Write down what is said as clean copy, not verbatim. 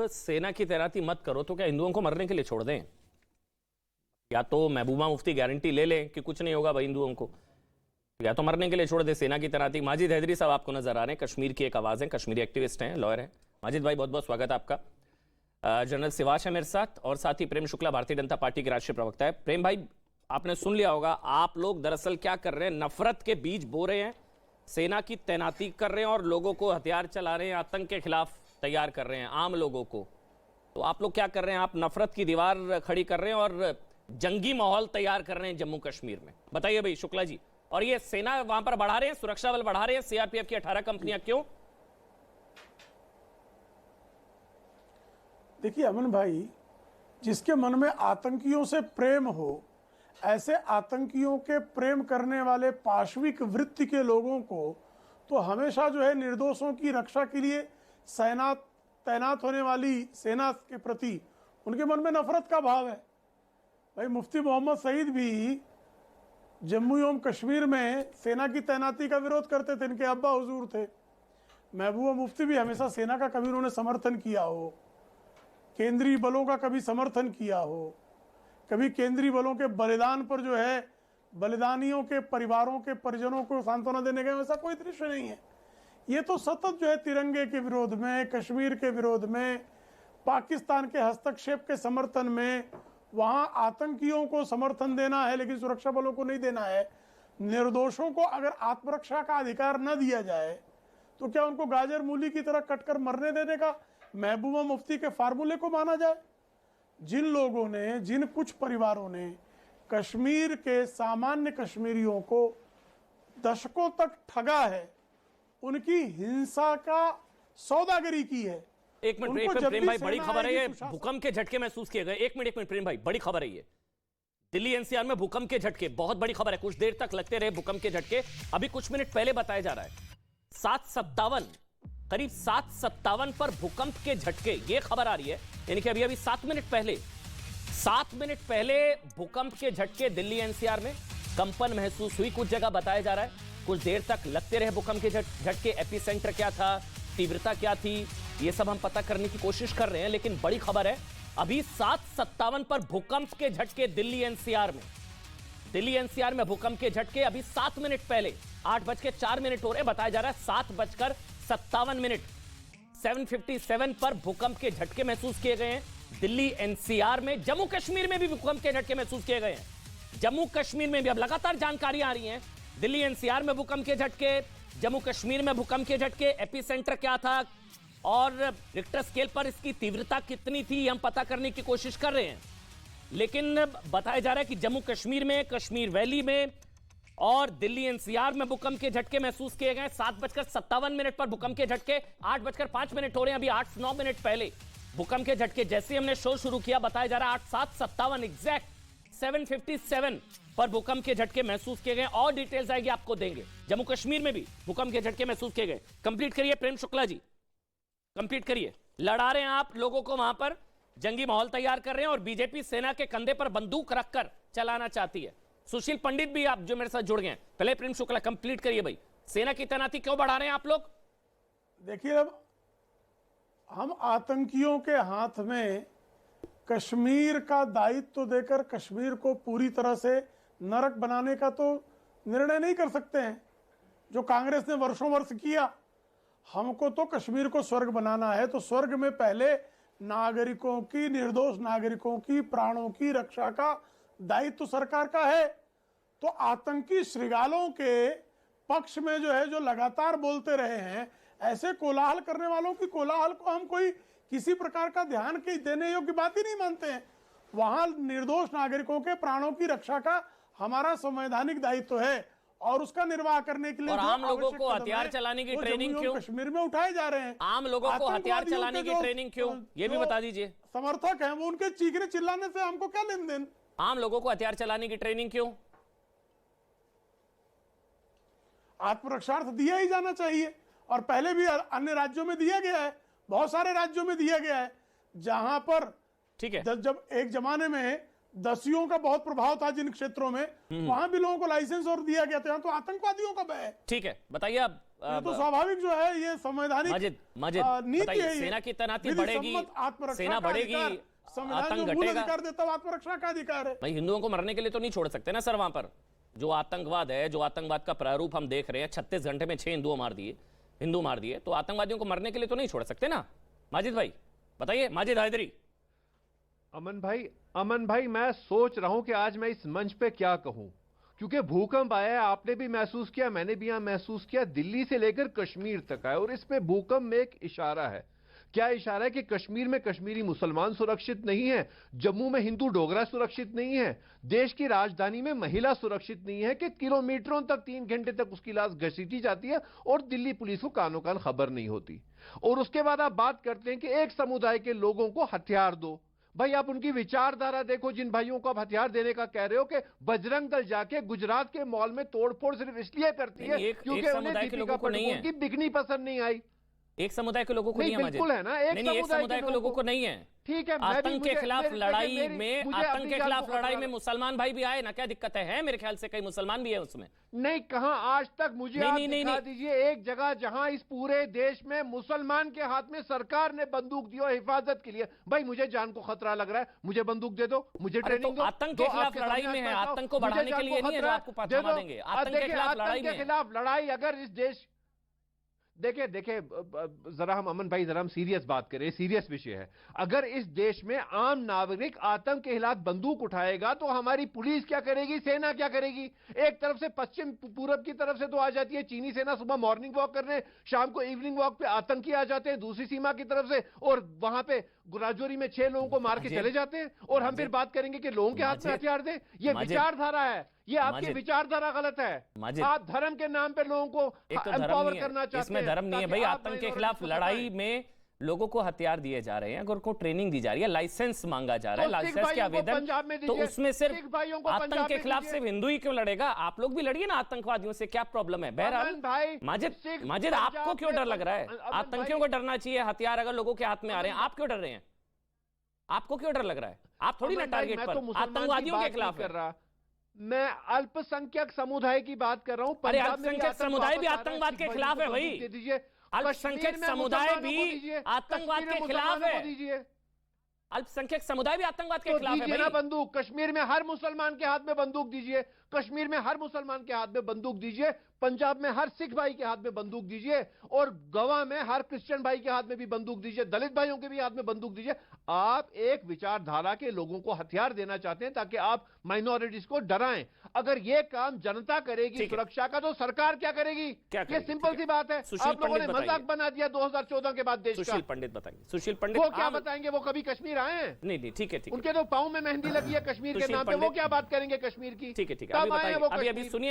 सेना की तैनाती मत करो तो क्या हिंदुओं को मरने के लिए छोड़ दें? या तो महबूबा मुफ्ती गारंटी ले लें कि कुछ नहीं होगा भाई हिंदुओं को, या तो मरने के लिए छोड़ दे सेना की तैनाती। माजिद हैदरी साहब आपको नजर आ रहे हैं, कश्मीर की एक आवाज है, कश्मीरी एक्टिविस्ट हैं, लॉयर हैं। माजिद भाई बहुत बहुत स्वागत है आपका। जनरल सिवाच है मेरे साथ और साथ ही प्रेम शुक्ला भारतीय जनता पार्टी के राष्ट्रीय प्रवक्ता है। प्रेम भाई, आपने सुन लिया होगा, आप लोग दरअसल क्या कर रहे हैं, नफरत के बीज बो रहे हैं, सेना की तैनाती कर रहे हैं और लोगों को हथियार चला रहे हैं, आतंक के खिलाफ तैयार कर रहे हैं आम लोगों को। तो आप लोग क्या कर रहे हैं? आप नफरत की दीवार खड़ी कर रहे हैं और जंगी माहौल तैयार कर रहे हैं जम्मू कश्मीर में। बताइए भाई शुक्ला जी। और ये सेना वहां पर बढ़ा रहे हैं, सुरक्षा बल बढ़ा रहे हैं, सीआरपीएफ की 18 कंपनियां, क्यों? देखिए अमन भाई, जिसके मन में आतंकियों से प्रेम हो, ऐसे आतंकियों के प्रेम करने वाले पाशविक वृत्ति के लोगों को तो हमेशा जो है निर्दोषों की रक्षा के लिए तैनात होने वाली सेना के प्रति उनके मन में नफरत का भाव है। भाई मुफ्ती मोहम्मद सईद भी जम्मू एवं कश्मीर में सेना की तैनाती का विरोध करते थे, इनके अब्बा हुजूर थे। महबूबा मुफ्ती भी हमेशा सेना का कभी उन्होंने समर्थन किया हो, केंद्रीय बलों का कभी समर्थन किया हो, कभी केंद्रीय बलों के बलिदान पर जो है बलिदानियों के परिवारों के परिजनों को सांत्वना देने का ऐसा कोई दृश्य नहीं है। ये तो सतत जो है तिरंगे के विरोध में, कश्मीर के विरोध में, पाकिस्तान के हस्तक्षेप के समर्थन में, वहां आतंकियों को समर्थन देना है लेकिन सुरक्षा बलों को नहीं देना है। निर्दोषों को अगर आत्मरक्षा का अधिकार न दिया जाए तो क्या उनको गाजर मूली की तरह कटकर मरने देने का महबूबा मुफ्ती के फार्मूले को माना जाए? जिन लोगों ने, जिन कुछ परिवारों ने कश्मीर के सामान्य कश्मीरियों को दशकों तक ठगा है, उनकी हिंसा का सौदागरी की है। एक मिनट प्रेम भाई, बड़ी खबर है ये, भूकंप के झटके महसूस किए गए। एक मिनट प्रेम भाई, बड़ी खबर है ये, दिल्ली एनसीआर में भूकंप के झटके, बहुत बड़ी खबर है। कुछ देर तक लगते रहे भूकंप के झटके, अभी कुछ मिनट पहले बताया जा रहा है 7:57, करीब 7:57 पर भूकंप के झटके, ये खबर आ रही है। यानी कि अभी 7 मिनट पहले भूकंप के झटके दिल्ली एनसीआर में, कंपन महसूस हुई, कुछ जगह बताया जा रहा है। कुछ देर तक लगते रहे भूकंप के झटके, एपिसेंटर क्या था, तीव्रता क्या थी, ये सब हम पता करने की कोशिश कर रहे हैं। लेकिन बड़ी खबर है, अभी 7:57 पर भूकंप के झटके दिल्ली एनसीआर में भूकंप के झटके अभी 7 मिनट पहले, 8:04 हो रहे, बताया जा रहा है 7:57 7:57 पर भूकंप के झटके महसूस किए गए हैं दिल्ली एनसीआर में। जम्मू कश्मीर में भी भूकंप के झटके महसूस किए गए हैं। जम्मू कश्मीर में भी अब लगातार जानकारी आ रही है, दिल्ली एनसीआर में भूकंप के झटके, जम्मू कश्मीर में भूकंप के झटके, एपिसेंटर क्या था और रिक्टर स्केल पर इसकी तीव्रता कितनी थी, हम पता करने की कोशिश कर रहे हैं। लेकिन बताया जा रहा है कि जम्मू कश्मीर में, कश्मीर वैली में और दिल्ली एनसीआर में भूकंप के झटके महसूस किए गए। 7:57 पर भूकंप के झटके, 8:05 हो रहे हैं, अभी 8-9 मिनट पहले भूकंप के झटके। जैसे हमने शो शुरू किया, बताया जा रहा है 7:57 एग्जैक्ट 7:57 पर भूकंप के झटके महसूस किए गए। और डिटेल्स आएगी आपको देंगे। जम्मू कश्मीर में भी भूकंप के झटके महसूस किए गए। कंप्लीट करिए प्रेम शुक्ला जी, कंप्लीट करिए। लड़ा रहे हैं आप लोगों को, वहां पर जंगी माहौल तैयार कर रहे हैं और बीजेपी सेना के कंधे पर बंदूक रखकर चलाना चाहती है। सुशील पंडित भी आप जो मेरे साथ जुड़ गए हैं, पहले प्रेम शुक्ला कंप्लीट करिए भाई, सेना की तैनाती क्यों बढ़ा रहे हैं आप लोग? देखिए, अब हम आतंकियों के हाथ में कश्मीर का दायित्व देकर कश्मीर को पूरी तरह से नरक बनाने का तो निर्णय नहीं कर सकते हैं, जो कांग्रेस ने वर्षों वर्ष किया। हमको तो कश्मीर को स्वर्ग बनाना है, तो स्वर्ग में पहले नागरिकों की, निर्दोष नागरिकों की प्राणों की रक्षा का दायित्व सरकार का है। तो आतंकी श्रृगालों के पक्ष में जो है, जो लगातार बोलते रहे हैं, ऐसे कोलाहल करने वालों की कोलाहल को हम कोई किसी प्रकार का ध्यान की देने योग्य बात ही नहीं मानते हैं। वहां निर्दोष नागरिकों के प्राणों की रक्षा का हमारा संवैधानिक दायित्व है और उसका निर्वाह करने के लिए और आम लोगों को हथियार चलाने की ट्रेनिंग क्यों कश्मीर में उठाए जा रहे हैं? आम लोगों को हथियार चलाने की ट्रेनिंग क्यों, ये भी बता दीजिए। समर्थक हैं वो, उनके चीखने चिल्लाने से हमको क्या लेन देन? आम लोगों को हथियार चलाने की ट्रेनिंग क्यों? आत्मरक्षार्थ दिया ही जाना चाहिए और पहले भी अन्य राज्यों में दिया गया है, बहुत सारे राज्यों में दिया गया है, जहां पर ठीक है, जब एक जमाने में दस्युओं का बहुत प्रभाव था जिन क्षेत्रों में, वहां भी लोगों को लाइसेंस और दिया गया था। यहाँ तो आतंकवादियों का भय है। ठीक है, बताइए अब ये तो स्वाभाविक जो है, ये संवैधानिक माजिद नीति बताइए, है। सेना की तैनाती विधि बढ़ेगी, सम्मत आत्मरक्षा सेना का बढ़ेगी, अधिकार, संविधान आतंक जो मूल घटेगा। अधिकार देता है आत्मरक्षा का अधिकार है। भाई हिंदुओं को मरने के लिए तो नहीं छोड़ सकते ना सर। वहां पर जो आतंकवाद है, जो आतंकवाद का प्रारूप हम देख रहे हैं, 36 घंटे में 6 हिंदू मार दिए, तो आतंकवादियों को मरने के लिए तो नहीं छोड़ सकते ना। माजिद भाई बताइए, माजिद हैदरी। अमन भाई मैं सोच रहा हूं कि आज मैं इस मंच पे क्या कहूं, क्योंकि भूकंप आया है, आपने भी महसूस किया, मैंने भी यहां महसूस किया, दिल्ली से लेकर कश्मीर तक आया। और इसमें भूकंप में एक इशारा है। क्या इशारा है? कि कश्मीर में कश्मीरी मुसलमान सुरक्षित नहीं है, जम्मू में हिंदू डोगरा सुरक्षित नहीं है, देश की राजधानी में महिला सुरक्षित नहीं है, कि किलोमीटरों तक 3 घंटे तक उसकी लाश घसीटी जाती है और दिल्ली पुलिस को कानों कान खबर नहीं होती। और उसके बाद आप बात करते हैं कि एक समुदाय के लोगों को हथियार दो। भाई आप उनकी विचारधारा देखो, जिन भाइयों को आप हथियार देने का कह रहे हो, कि बजरंग दल जाके गुजरात के मॉल में तोड़फोड़ सिर्फ इसलिए करती है क्योंकि उन्हें दीपिका पादुकोण की बिकनी पसंद नहीं आई। एक समुदाय के लोगों को नहीं है, बिल्कुल है ना, एक समुदाय के लोगों को नहीं है। ठीक है, आतंक के खिलाफ लड़ाई में, आतंक के खिलाफ लड़ाई में मुसलमान भाई भी आए ना, क्या दिक्कत है? मेरे ख्याल से कई मुसलमान भी है उसमें। नहीं, कहां आज तक मुझे आप दिखा दीजिए एक जगह जहां इस पूरे देश में मुसलमान के हाथ में सरकार ने बंदूक दी और हिफाजत के लिए। भाई मुझे जान को खतरा लग रहा है, मुझे बंदूक दे दो, मुझे ट्रेनिंग दो। आतंक के खिलाफ लड़ाई में है, आतंक को बढ़ाने के लिए नहीं है जो आपको पता देंगे। आतंक के खिलाफ लड़ाई में, खिलाफ लड़ाई अगर इस देश, देखिए जरा हम अमन भाई जरा हम सीरियस बात करें, सीरियस विषय है। अगर इस देश में आम नागरिक आतंक के खिलाफ बंदूक उठाएगा तो हमारी पुलिस क्या करेगी, सेना क्या करेगी? एक तरफ से पश्चिम पूरब की तरफ से तो आ जाती है चीनी सेना, सुबह मॉर्निंग वॉक करने, शाम को इवनिंग वॉक पे आतंकी आ जाते हैं दूसरी सीमा की तरफ से, और वहां पे राजौरी में 6 लोगों को मार के चले जाते हैं। और हम फिर बात करेंगे कि लोगों के हाथ में हथियार दे। ये विचारधारा है, ये आपकी विचारधारा गलत है। आप धर्म के नाम पे लोगों को एम्पावर करना चाहते हैं। इसमें धर्म नहीं है भाई। आतंक के खिलाफ लड़ाई में लोगों को हथियार दिए जा रहे हैं, अगर उनको ट्रेनिंग दी जा रही है, लाइसेंस मांगा जा रहा है, लाइसेंस के आवेदन, तो उसमें सिर्फ आतंक के खिलाफ सिर्फ हिंदू ही क्यों लड़ेगा? आप लोग भी लड़िए ना आतंकवादियों से, क्या प्रॉब्लम है? बहरहाल माजिद आपको क्यों डर लग रहा है? आतंकियों को डरना चाहिए, हथियार अगर लोगों के हाथ में आ रहे हैं, आप क्यों डर रहे हैं? आपको क्यों डर लग रहा है? आप थोड़ी ना टारगेट पर आतंकवादियों के खिलाफ कर रहा। मैं अल्पसंख्यक समुदाय की बात कर रहा हूं। अरे अल्पसंख्यक समुदाय भी आतंकवाद के खिलाफ है भाई। अल्पसंख्यक समुदाय भी आतंकवाद के खिलाफ है। अल्पसंख्यक समुदाय भी आतंकवाद के खिलाफ है भाई। ना बंदूक, कश्मीर में हर मुसलमान के हाथ में बंदूक दीजिए, कश्मीर में हर मुसलमान के हाथ में बंदूक दीजिए, पंजाब में हर सिख भाई के हाथ में बंदूक दीजिए, और गोवा में हर क्रिश्चियन भाई के हाथ में भी बंदूक दीजिए, दलित भाइयों के भी हाथ में बंदूक दीजिए। आप एक विचारधारा के लोगों को हथियार देना चाहते हैं ताकि आप माइनॉरिटीज को डराएं। अगर ये काम जनता करेगी सुरक्षा का, तो सरकार क्या करेगी? ये सिंपल सी बात है। आप लोगों ने मजाक बना दिया 2014 के बाद देश का। सुशील पंडित बताएंगे। सुशील पंडित वो क्या बताएंगे? वो कभी कश्मीर आए हैं? नहीं, ठीक है, उनके तो पाँव में मेहंदी लगी है कश्मीर के नाम पे, वो क्या बात करेंगे कश्मीर की? ठीक है, अभी सुनिए।